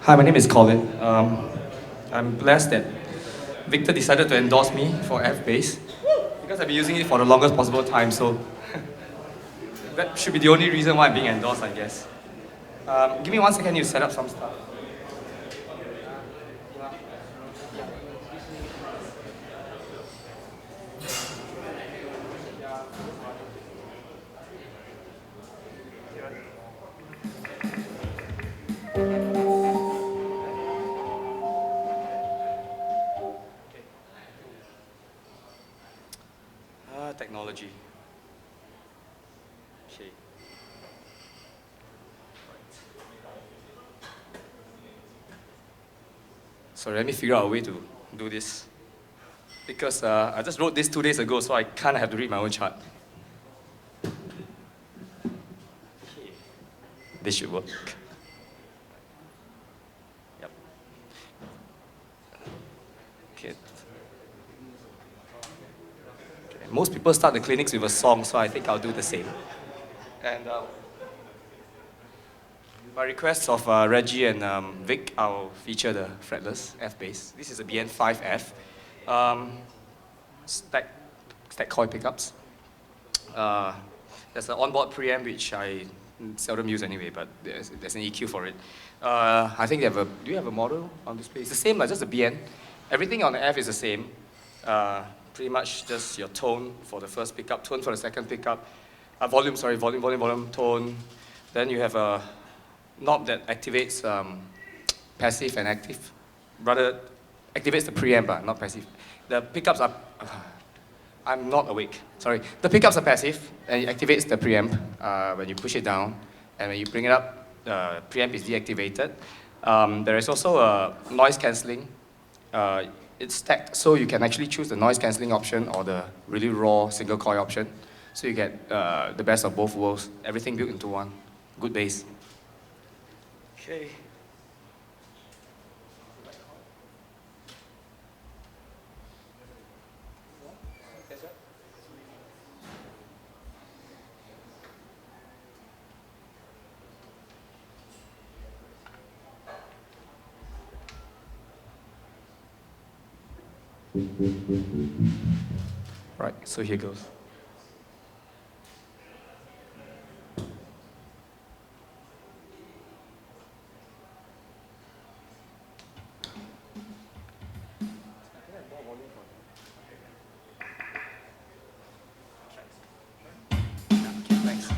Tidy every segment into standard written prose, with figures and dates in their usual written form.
Hi, my name is Colin. I'm blessed that Victor decided to endorse me for F-Bass because I've been using it for the longest possible time, so that should be the only reason why I'm being endorsed, I guess. Give me 1 second to set up some stuff. Technology. Okay. Sorry, let me figure out a way to do this. Because I just wrote this 2 days ago, so I kind of have to read my own chart. This should work. Yep. Okay. Most people start the clinics with a song, so I think I'll do the same. And by request of Reggie and Vic, I'll feature the fretless F-Bass. This is a BN5F. Stack coil pickups. There's an onboard preamp, which I seldom use anyway, but there's an EQ for it. I think they have do you have a model on display? It's the same, like just a BN. Everything on the F is the same. Pretty much just your tone for the first pickup, tone for the second pickup, volume, tone. Then you have a knob that activates passive and active. Rather, activates the preamp, not passive. The pickups are, I'm not awake, sorry. The pickups are passive, and it activates the preamp when you push it down. And when you bring it up, the preamp is deactivated. There is also a noise cancelling. It's stacked, so you can actually choose the noise cancelling option or the really raw single coil option. So you get the best of both worlds, everything built into one. Good bass. Okay. Right, so here goes. Thanks.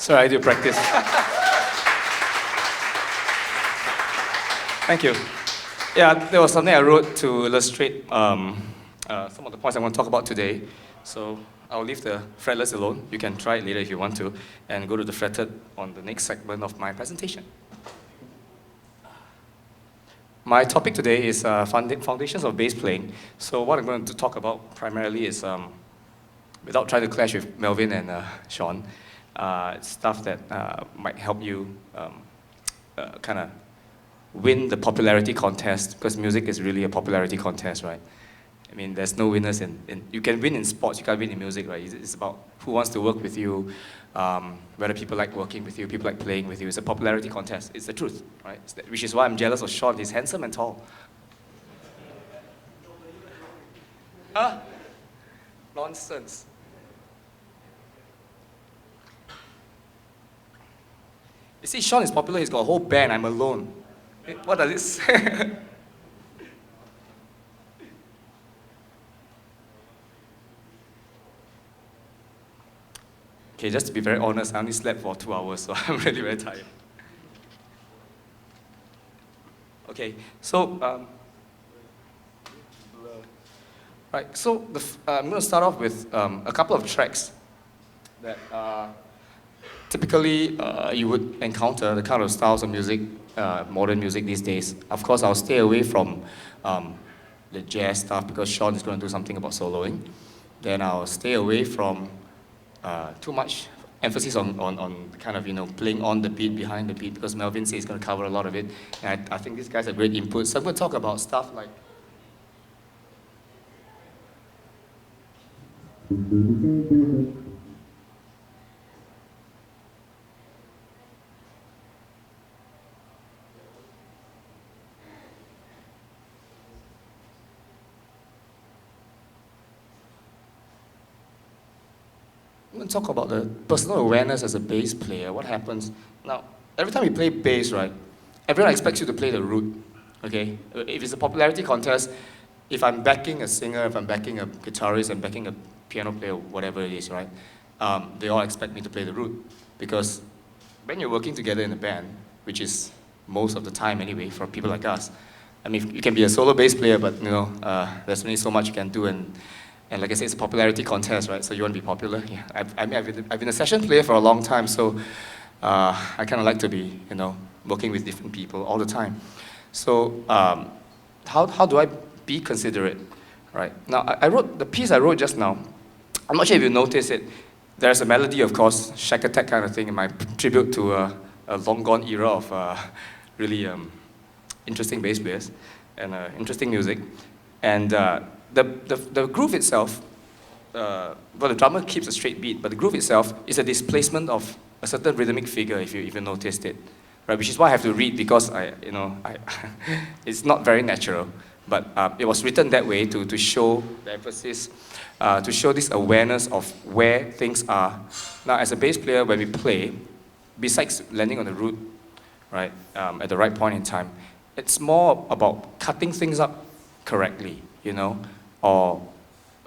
Sorry, I do practice. Thank you. Yeah, there was something I wrote to illustrate some of the points I want to talk about today. So I'll leave the fretless alone. You can try it later if you want to, and go to the fretted on the next segment of my presentation. My topic today is foundations of bass playing. So what I'm going to talk about primarily is, without trying to clash with Melvin and Sean, stuff that might help you kind of win the popularity contest, because music is really a popularity contest, right? I mean, there's no winners in you can win in sports, you can't win in music, right? It's about who wants to work with you, whether people like working with you, people like playing with you. It's a popularity contest. It's the truth, right? Which is why I'm jealous of Sean. He's handsome and tall. Huh? Nonsense. You see, Sean is popular. He's got a whole band. I'm alone. What does it say? Okay, just to be very honest, I only slept for 2 hours, so I'm really very tired. Okay, so right. So I'm going to start off with a couple of tracks that typically you would encounter, the kind of styles of music, modern music these days. Of course, I'll stay away from the jazz stuff because Sean is going to do something about soloing. Then I'll stay away from too much emphasis on kind of, playing on the beat, behind the beat, because Melvin says he's going to cover a lot of it. And I think these guys have great input. So I'm going to talk about stuff like I'm going to talk about the personal awareness as a bass player. What happens? Now, every time you play bass, right, everyone expects you to play the root, okay? If it's a popularity contest, if I'm backing a singer, if I'm backing a guitarist, I'm backing a piano player, whatever it is, right, they all expect me to play the root. Because when you're working together in a band, which is most of the time anyway for people like us, I mean, you can be a solo bass player, but there's only so much you can do, and like I said, it's a popularity contest, right? So you want to be popular. Yeah, I've been a session player for a long time, so I kind of like to be, working with different people all the time. So how do I be considerate, right? Now, I wrote the piece I wrote just now. I'm not sure if you noticed it. There's a melody, of course, shack attack kind of thing, in my tribute to a long gone era of really interesting bass players and interesting music, and. The groove itself, well, the drummer keeps a straight beat, but the groove itself is a displacement of a certain rhythmic figure, if you even noticed it, right? Which is why I have to read, because it's not very natural, but it was written that way to show the emphasis, to show this awareness of where things are. Now, as a bass player, when we play, besides landing on the root, right, at the right point in time, it's more about cutting things up correctly, or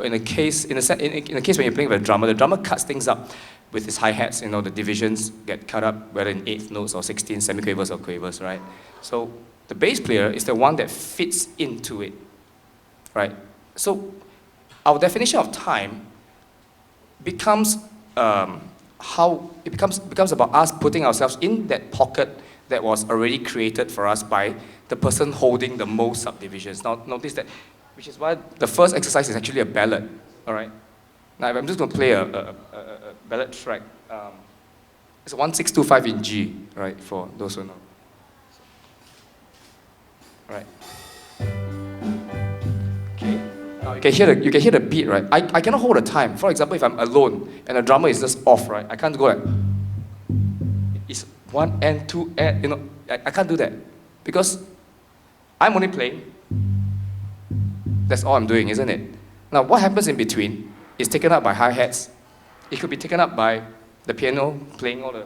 in a case when you're playing with a drummer, the drummer cuts things up with his hi-hats, the divisions get cut up, whether in 8th notes or 16 semiquavers or quavers, right? So the bass player is the one that fits into it, right? So our definition of time becomes becomes about us putting ourselves in that pocket that was already created for us by the person holding the most subdivisions. Now notice that, which is why the first exercise is actually a ballad. All right. Now I'm just going to play a ballad track. It's 1625 in G, right? For those who know. Right. Okay. Now you can hear the beat, right? I cannot hold the time. For example, if I'm alone and the drummer is just off, right? I can't go like, it's 1 and 2 and, you know, I can't do that because I'm only playing. That's all I'm doing, isn't it? Now what happens in between is taken up by hi-hats. It could be taken up by the piano playing all the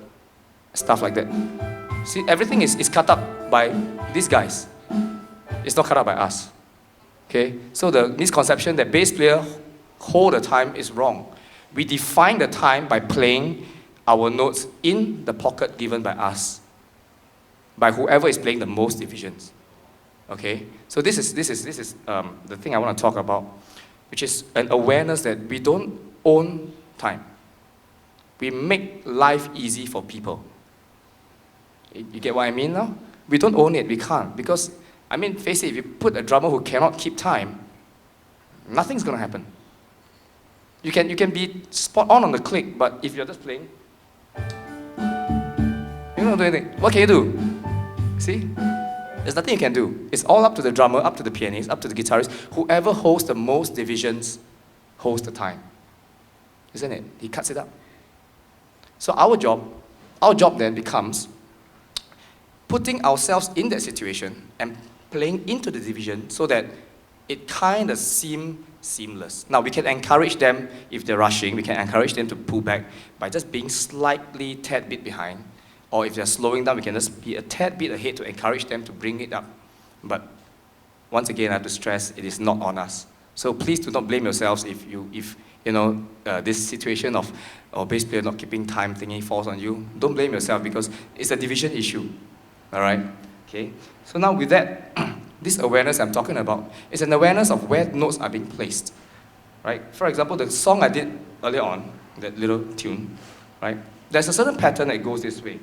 stuff like that. See, everything is cut up by these guys. It's not cut up by us. Okay? So the misconception that bass player hold the time is wrong. We define the time by playing our notes in the pocket given by us, by whoever is playing the most divisions. Okay? So this is the thing I want to talk about, which is an awareness that we don't own time. We make life easy for people. You get what I mean now? We don't own it, we can't. Because, I mean, face it, if you put a drummer who cannot keep time, nothing's going to happen. You can be spot on the click, but if you're just playing, you don't do anything. What can you do? See? There's nothing you can do. It's all up to the drummer, up to the pianist, up to the guitarist. Whoever holds the most divisions holds the time. Isn't it? He cuts it up. So our job then becomes putting ourselves in that situation and playing into the division so that it kind of seems seamless. Now we can encourage them if they're rushing, we can encourage them to pull back by just being slightly tad bit behind. Or if they're slowing down, we can just be a tad bit ahead to encourage them to bring it up. But once again, I have to stress, it is not on us. So please do not blame yourselves if this situation of bass player not keeping time thingy falls on you. Don't blame yourself because it's a division issue. All right? Okay? So now with that, this awareness I'm talking about is an awareness of where notes are being placed. Right? For example, the song I did earlier on, that little tune, right? There's a certain pattern that goes this way.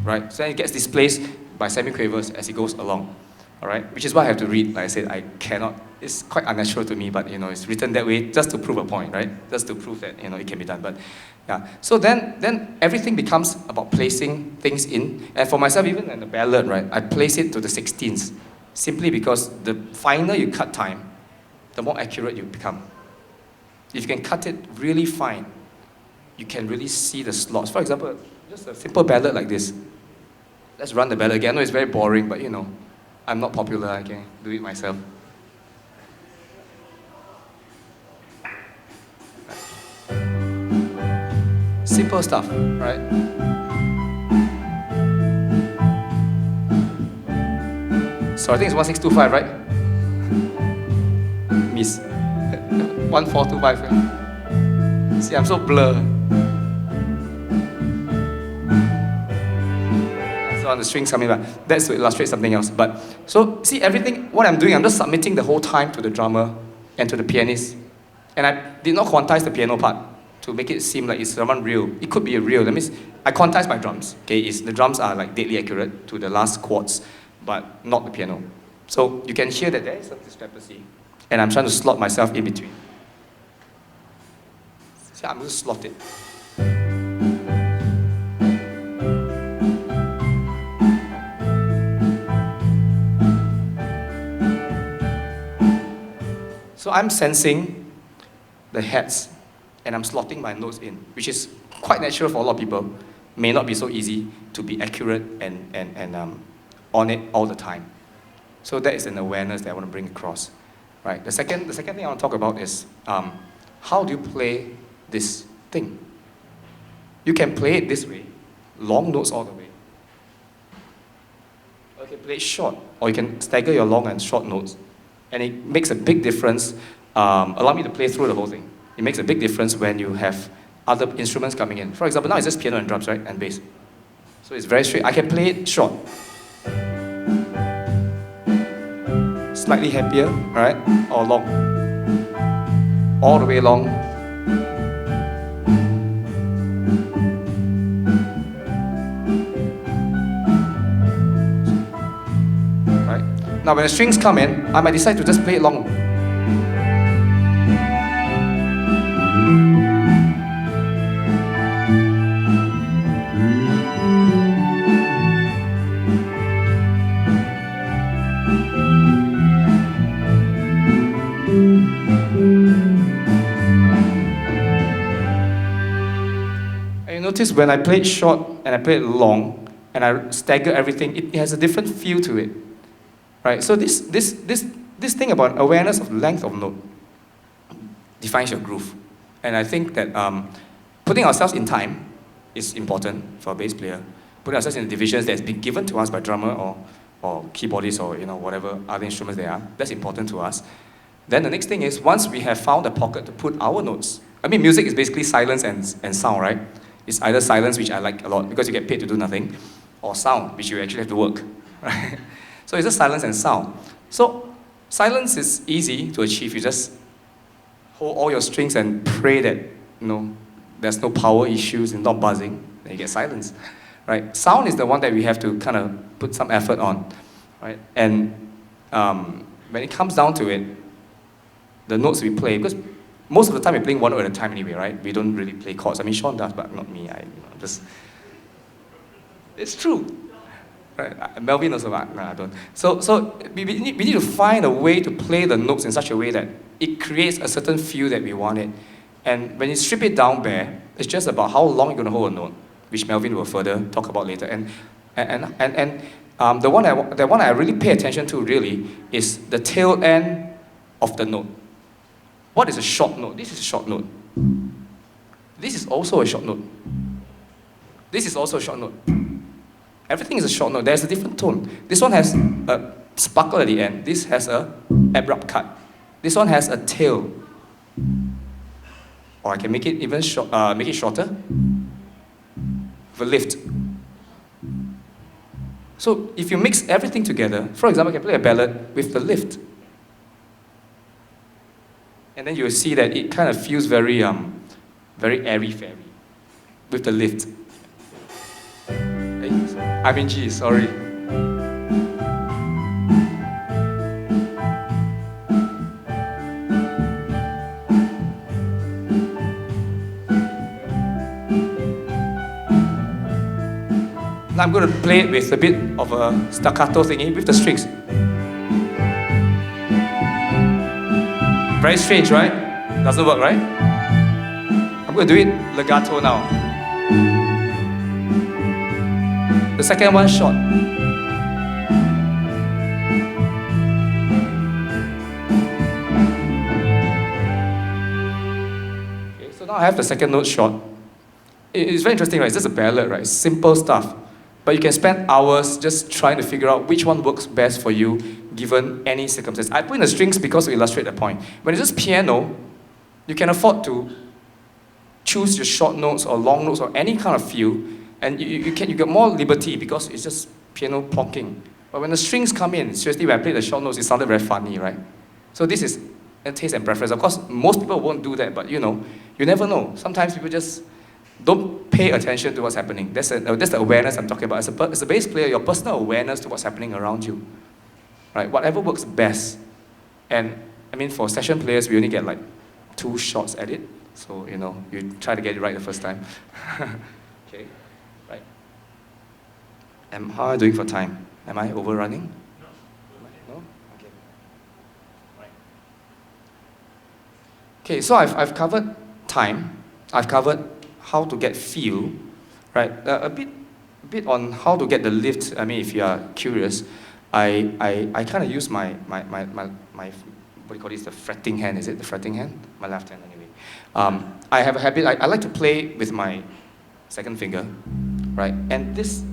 Right? So it gets displaced by semiquavers as it goes along. All right? Which is why I have to read. Like I said, I cannot. It's quite unnatural to me, but it's written that way just to prove a point, right? Just to prove that it can be done. But yeah. So then everything becomes about placing things in. And for myself, even in the ballad, right, I place it to the 16ths, simply because the finer you cut time, the more accurate you become. If you can cut it really fine, you can really see the slots. For example, just a simple ballad like this. Let's run the ballad again. I know it's very boring, but I'm not popular. I can do it myself. Simple stuff, right? So I think it's 1625, right? Miss. 1425. See, I'm so blur. So on the strings coming back. That's to illustrate something else. But so see everything. What I'm doing, I'm just submitting the whole time to the drummer and to the pianist, and I did not quantize the piano part to make it seem like it's someone real. It could be a real. That means I quantize my drums. Okay, the drums are like deadly accurate to the last chords, but not the piano. So you can hear that there is some discrepancy, and I'm trying to slot myself in between. See, I'm going to slot it. So I'm sensing the hats, and I'm slotting my notes in, which is quite natural for a lot of people. May not be so easy to be accurate and on it all the time. So that is an awareness that I want to bring across. Right. The second thing I want to talk about is how do you play this thing? You can play it this way, long notes all the way. Or you can play it short, or you can stagger your long and short notes. And it makes a big difference. Allow me to play through the whole thing. It makes a big difference when you have other instruments coming in. For example, now it's just piano and drums, right? And bass. So it's very straight. I can play it short. slightly happier, right? Or long. All the way long. Right? Now when the strings come in, I might decide to just play it long. Notice when I play it short and I play it long and I stagger everything, it has a different feel to it, right? So this thing about awareness of length of note defines your groove, and I think that putting ourselves in time is important for a bass player. Putting ourselves in the divisions that's been given to us by drummer or keyboardist or whatever other instruments they are, that's important to us. Then the next thing is once we have found a pocket to put our notes. I mean, music is basically silence and sound, right? It's either silence, which I like a lot because you get paid to do nothing, or sound, which you actually have to work, right? So it's just silence and sound. So silence is easy to achieve. You just hold all your strings and pray that there's no power issues and not buzzing. Then you get silence, right? Sound is the one that we have to kind of put some effort on, right? And when it comes down to it, the notes we play, because most of the time we're playing one note at a time anyway, right? We don't really play chords. I mean, Sean does, but not me. It's true, right? Melvin also, but no, I don't. So we need to find a way to play the notes in such a way that it creates a certain feel that we want it. And when you strip it down bare, it's just about how long you're going to hold a note, which Melvin will further talk about later. And the one I really pay attention to really is the tail end of the note. What is a short note? This is a short note. This is also a short note. This is also a short note. Everything is a short note. There's a different tone. This one has a sparkle at the end. This has a abrupt cut. This one has a tail. Or I can make it even make it shorter with a lift. So if you mix everything together, for example, I can play a ballad with the lift. And then you'll see that it kind of feels very airy-fairy with the lift. I'm in G, sorry. Now I'm going to play it with a bit of a staccato thingy with the strings. Very strange, right? Doesn't work, right? I'm going to do it legato now. The second one short. Okay, so now I have the second note short. It's very interesting, right? It's just a ballad, right? It's simple stuff. But you can spend hours just trying to figure out which one works best for you given any circumstance. I put in the strings because to illustrate the point. When it's just piano, you can afford to choose your short notes or long notes or any kind of feel, and you get more liberty because it's just piano plonking. But when the strings come in, seriously, when I played the short notes, it sounded very funny, right? So this is a taste and preference. Of course, most people won't do that, but you never know. Sometimes people just don't pay attention to what's happening. That's the awareness I'm talking about. As a bass player, your personal awareness to what's happening around you. Right? Whatever works best. And I mean, for session players, we only get like 2 shots at it. So, you try to get it right the first time. Okay, right. How am I doing for time? Am I overrunning? No? Okay. Right. Okay, so I've covered time. I've covered how to get feel, right? A bit on how to get the lift. I mean, if you are curious, I kind of use my what do you call this? The fretting hand, is it? The fretting hand? My left hand, anyway. I have a habit. I like to play with my second finger, right? And this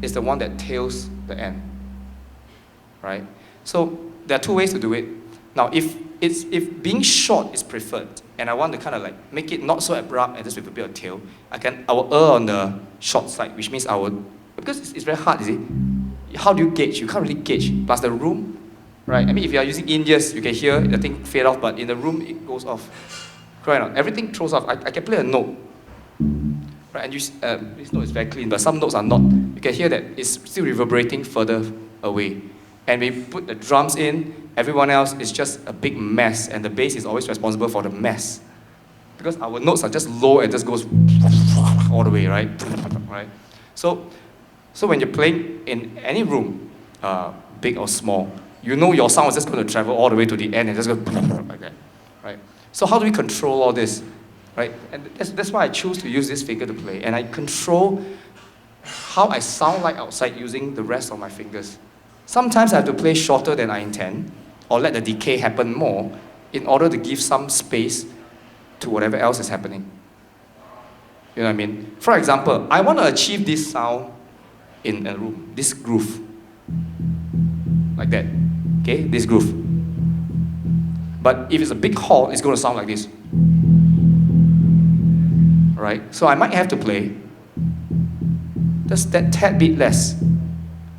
is the one that tails the end, right? So there are 2 ways to do it. Now, if being short is preferred, and I want to kind of like make it not so abrupt and just with a bit of tail, I will err on the short side, which means because it's very hard, you see. How do you gauge? You can't really gauge. Plus the room, right? I mean, if you are using in-ears, you can hear the thing fade off, but in the room, it goes off. Correct or not? Everything throws off. I can play a note, right? And this note is very clean, but some notes are not. You can hear that it's still reverberating further away. And we put the drums in, everyone else is just a big mess, and the bass is always responsible for the mess. Because our notes are just low and just goes all the way, right? Right? So when you're playing in any room, big or small, you know your sound is just going to travel all the way to the end and just go like that, right? So how do we control all this, right? And that's why I choose to use this finger to play, and I control how I sound like outside using the rest of my fingers. Sometimes I have to play shorter than I intend, or let the decay happen more, in order to give some space to whatever else is happening. You know what I mean? For example, I want to achieve this sound in a room, this groove. Like that. Okay, this groove. But if it's a big hall, it's going to sound like this. Right? So I might have to play just that tad bit less,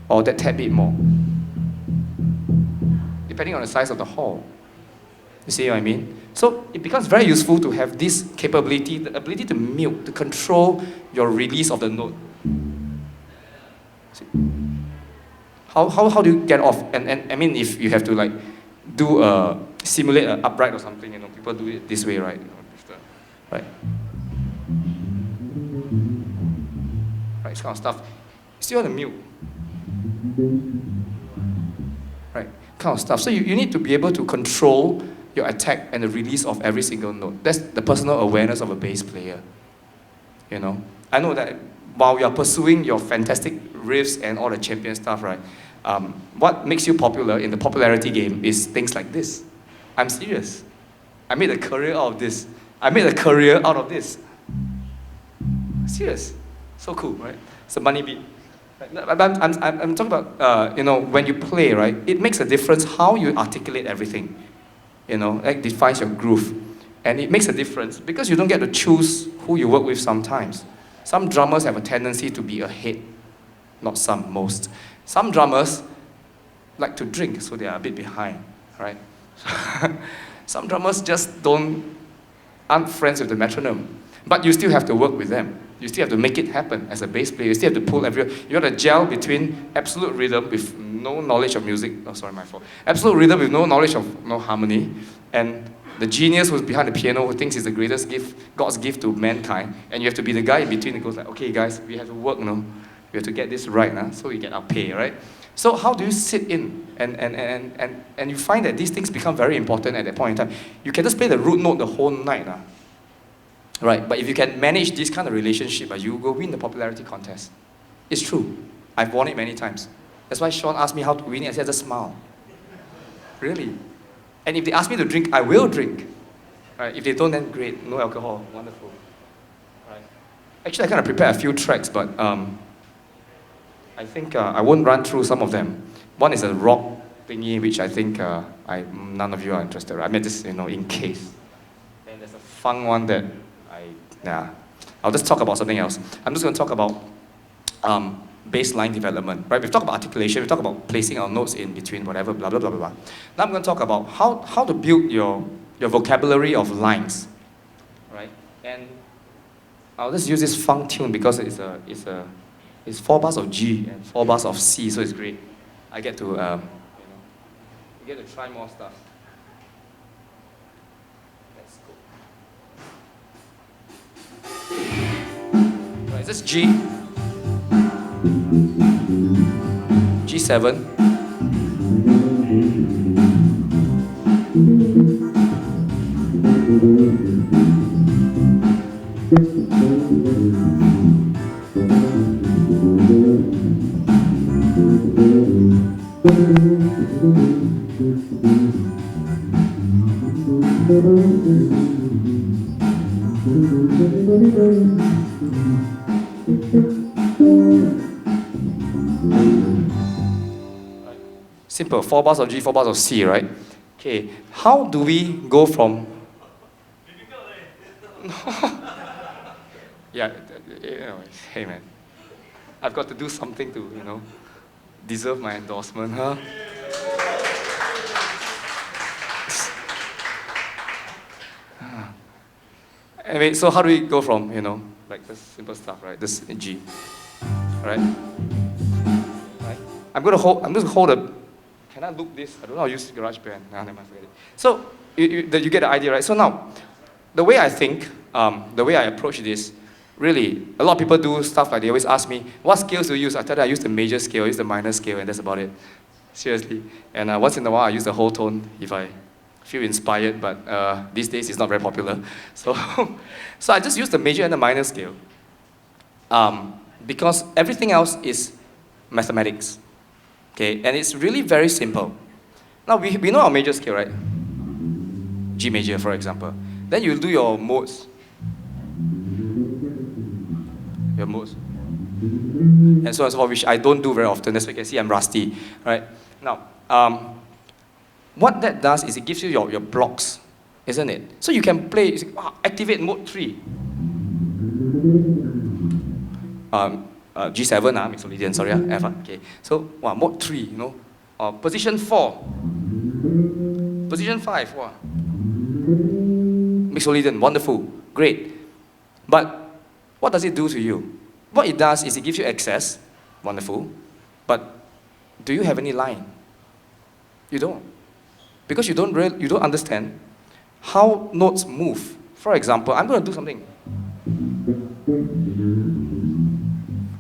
or that tad bit more, depending on the size of the hall. You see what I mean? So it becomes very useful to have this capability, the ability to mute, to control your release of the note. See? How do you get off? And I mean, if you have to like simulate an upright or something, you know, people do it this way, right? You know, right? Right, this kind of stuff. You still want to mute. Right, kind of stuff. So you need to be able to control your attack and the release of every single note. That's the personal awareness of a bass player. You know, I know that while you are pursuing your fantastic riffs and all the champion stuff, right? What makes you popular in the popularity game is things like this. I'm serious. I made a career out of this. I made a career out of this. Serious. So cool, right? It's a money beat. I'm talking about, you know, when you play, right? It makes a difference how you articulate everything. You know, that defines your groove. And it makes a difference because you don't get to choose who you work with sometimes. Some drummers have a tendency to be ahead. Not some, most. Some drummers like to drink, so they are a bit behind, right? Some drummers just aren't friends with the metronome. But you still have to work with them. You still have to make it happen as a bass player. You still have to pull you got to gel between absolute rhythm with no knowledge of music. Oh, sorry, my fault. Absolute rhythm with no knowledge of no harmony. And the genius who's behind the piano who thinks it's the greatest gift, God's gift to mankind. And you have to be the guy in between that goes like, okay guys, we have to work, you know. We have to get this right, so we get our pay, right? So how do you sit in and you find that these things become very important at that point in time. You can just play the root note the whole night, right? But if you can manage this kind of relationship, you will win the popularity contest. It's true. I've won it many times. That's why Sean asked me how to win it. I said, just smile. Really. And if they ask me to drink, I will drink. Right? If they don't, then great. No alcohol. Wonderful. Right. Actually, I kind of prepared a few tracks, but I think I won't run through some of them. One is a rock thingy, which I think none of you are interested in. I mean, just, you know, in case. And there's a fun one that I'll just talk about something else. I'm just going to talk about bass line development, right? We've talked about articulation, we've talked about placing our notes in between whatever, blah, blah, blah, blah, blah. Now I'm going to talk about how to build your vocabulary of lines, right? And I'll just use this funk tune because it's 4 bars of G and 4 bars of C, so it's great. I get to, you get to try more stuff. Let's go. Right, is this G? G7. Simple, 4 bars of G, 4 bars of C, right? Okay, how do we go from... Yeah, hey man, I've got to do something to, deserve my endorsement, huh? Anyway, so how do we go from, like this simple stuff, right? This G, right? Right? I'm just gonna hold a, can I loop this? I don't know how to use GarageBand. Nah, never mind, forget it. So, you get the idea, right? So now, the way I think, the way I approach this, really, a lot of people do stuff like they always ask me, what scales do you use? I tell them I use the major scale, I use the minor scale, and that's about it. Seriously. And once in a while, I use the whole tone if I feel inspired, but these days it's not very popular. So, so I just use the major and the minor scale because everything else is mathematics. Okay, and it's really very simple. Now, we know our major scale, right? G major, for example. Then you do your modes. Your modes. And so on and so forth, which I don't do very often. That's why you can see I'm rusty, right? Now, what that does is it gives you your blocks, isn't it? So you can play, activate mode 3. G7, Mixolydian, sorry, F, okay. So, mode 3, position 4. Position 5, Mixolydian, wonderful, great. But what does it do to you? What it does is it gives you access, wonderful, but do you have any line? You don't. Because you don't understand how notes move. For example, I'm going to do something.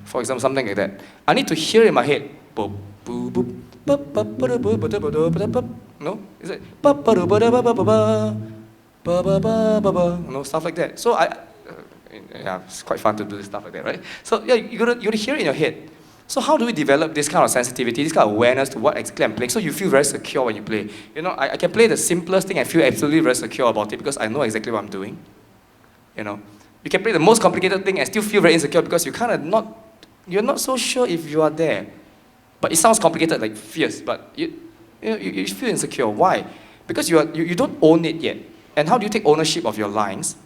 For example, something like that. I need to hear in my head. No? Is it? Stuff like that. So it's quite fun to do stuff like that, right? So yeah, you gotta hear it in your head. So how do we develop this kind of sensitivity, this kind of awareness to what exactly I'm playing, so you feel very secure when you play? I can play the simplest thing and feel absolutely very secure about it because I know exactly what I'm doing. You can play the most complicated thing and still feel very insecure because you're not so sure if you are there. But it sounds complicated, like fierce, but you feel insecure. Why? Because you don't own it yet. And how do you take ownership of your lines?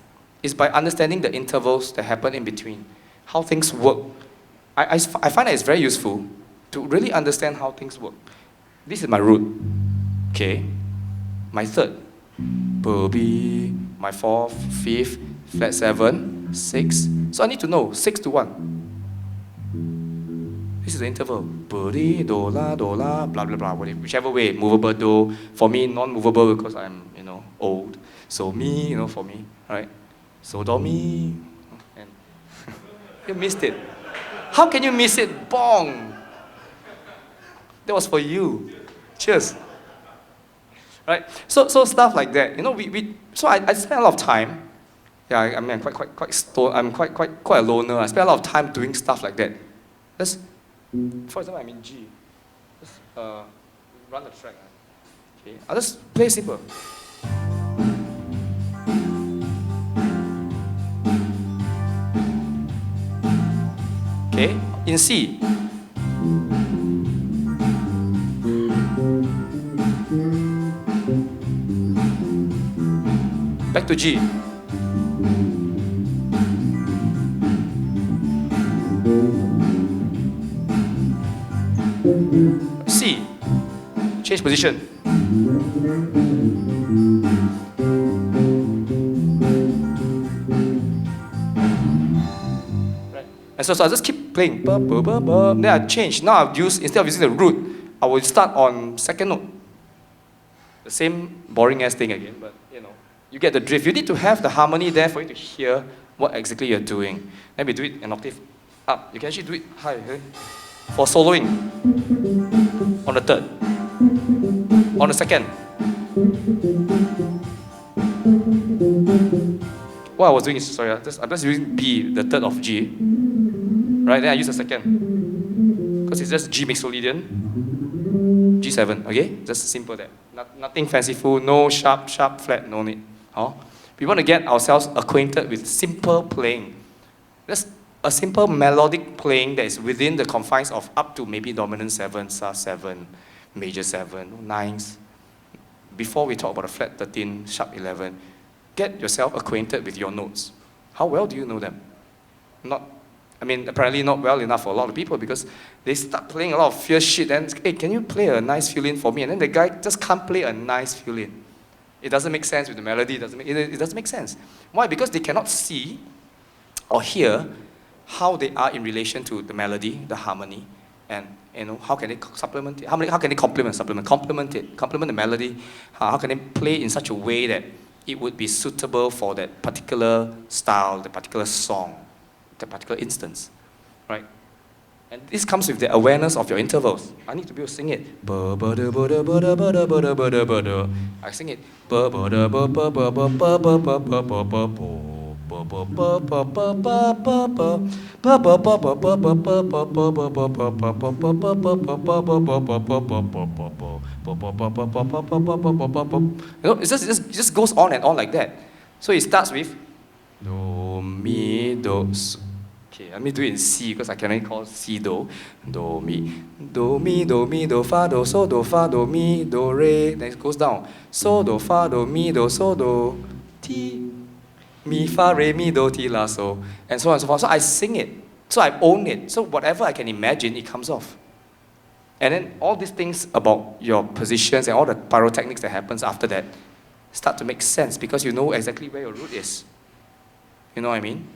Is by understanding the intervals that happen in between, how things work. I find that it's very useful to really understand how things work. This is my root, okay? My third, B, my fourth, fifth, flat 7, 6. So I need to know 6 to 1. This is the interval. Do, la, blah, blah, blah, whichever way, movable do. For me, non-movable because I'm, old. So mi, for me, right? So do, mi. And you missed it. How can you miss it? Bong! That was for you. Cheers. Right? So stuff like that. So I spend a lot of time. Yeah, I'm quite a loner. I spend a lot of time doing stuff like that. For example, I'm in G. Just run the track. Okay. I'll just play simple. Okay, in C. Back to G. C. Change position. And so I just keep playing. Then I change. Now instead of using the root, I will start on second note. The same boring ass thing again, but you get the drift. You need to have the harmony there for you to hear what exactly you're doing. Then we do it an octave up. You can actually do it high. Okay? For soloing. On the third. On the second. What I was doing is, sorry, I'm just using B, the third of G. Right, then I use the second. Because it's just G Mixolydian. G7, okay? Just simple that. Nothing fanciful, no sharp, flat, no need. We want to get ourselves acquainted with simple playing. That's a simple melodic playing that is within the confines of up to maybe dominant 7, sus 7, major 7, nines. Before we talk about a flat 13, sharp 11, get yourself acquainted with your notes. How well do you know them? Apparently not well enough for a lot of people because they start playing a lot of fierce shit and, hey, can you play a nice fill-in for me? And then the guy just can't play a nice fill-in. It doesn't make sense with the melody. It doesn't make sense. Why? Because they cannot see or hear how they are in relation to the melody, the harmony, and how can they supplement it? How can they complement the melody? How can they play in such a way that it would be suitable for that particular style, the particular song, the particular instance, right? And this comes with the awareness of your intervals. I need to be able to sing it. I sing it. It just goes on and on like that. So it starts with do, mi, do, so. Okay, let me do it in C because I can only call C do. Do, mi, do, mi, do, mi, do, fa, do, so, do, fa, do, mi, do, re. Then it goes down. So, do, fa, do, mi, do, so, do, ti, mi, fa, re, mi, do, ti, la, so. And so on and so forth. So I sing it. So I own it. So whatever I can imagine, it comes off. And then all these things about your positions and all the pyrotechnics that happens after that start to make sense because you know exactly where your root is. You know what I mean?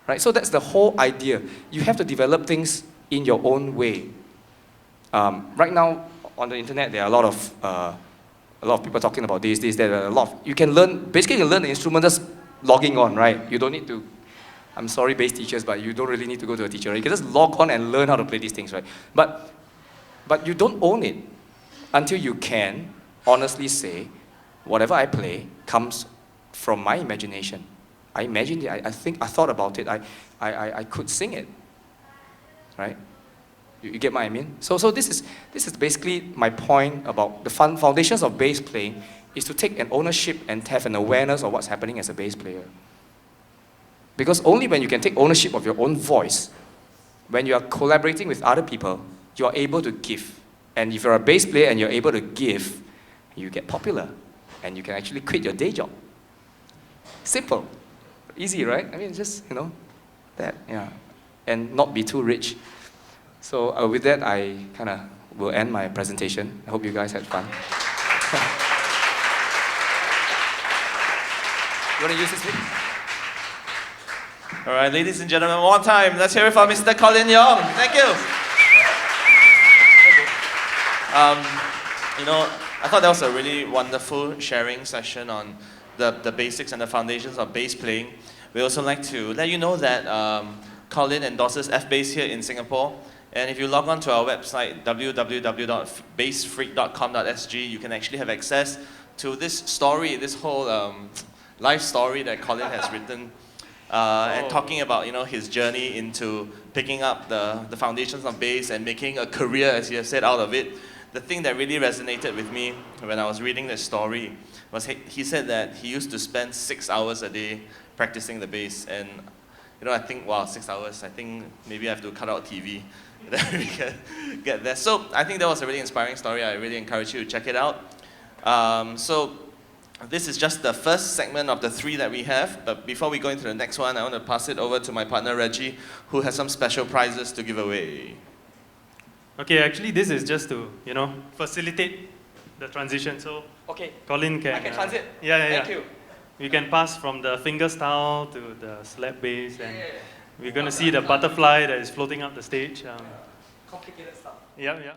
Right? So that's the whole idea. You have to develop things in your own way. Right now, on the internet, there are a lot of people talking about this, that. You can learn the instrument just logging on, right? You don't need to, I'm sorry, bass teachers, but you don't really need to go to a teacher. You can just log on and learn how to play these things, right? But you don't own it until you can honestly say, whatever I play comes from my imagination. I imagined it, I thought about it, I could sing it, right? You get what I mean? So this is basically my point about the foundations of bass playing is to take an ownership and have an awareness of what's happening as a bass player. Because only when you can take ownership of your own voice, when you are collaborating with other people, you are able to give. And if you're a bass player and you're able to give, you get popular. And you can actually quit your day job. Simple. Easy, right? I mean, just, that, yeah. And not be too rich. So with that, I kind of will end my presentation. I hope you guys had fun. You want to use this mic? All right, ladies and gentlemen, one more time. Let's hear it for Mr. ColinYong. Thank you. I thought that was a really wonderful sharing session on the basics and the foundations of bass playing. We also like to let you know that Colin endorses F-Bass here in Singapore. And if you log on to our website, www.bassfreq.com.sg, you can actually have access to this story, this whole life story that Colin has written, and talking about his journey into picking up the foundations of bass and making a career, as he has said, out of it. The thing that really resonated with me when I was reading this story was he said that he used to spend 6 hours a day practicing the bass, and I think, wow, 6 hours, I think maybe I have to cut out TV that we can get there. So I think that was a really inspiring story. I really encourage you to check it out. So this is just the first segment of the 3 that we have, but before we go into the next one, I want to pass it over to my partner Reggie, who has some special prizes to give away. Okay, actually this is just to, facilitate the transition. So Okay. Colin can... I can transit. Yeah. Thank you. We can pass from the finger style to the slap bass, and we're going to see the butterfly that is floating up the stage. Complicated stuff. Yeah.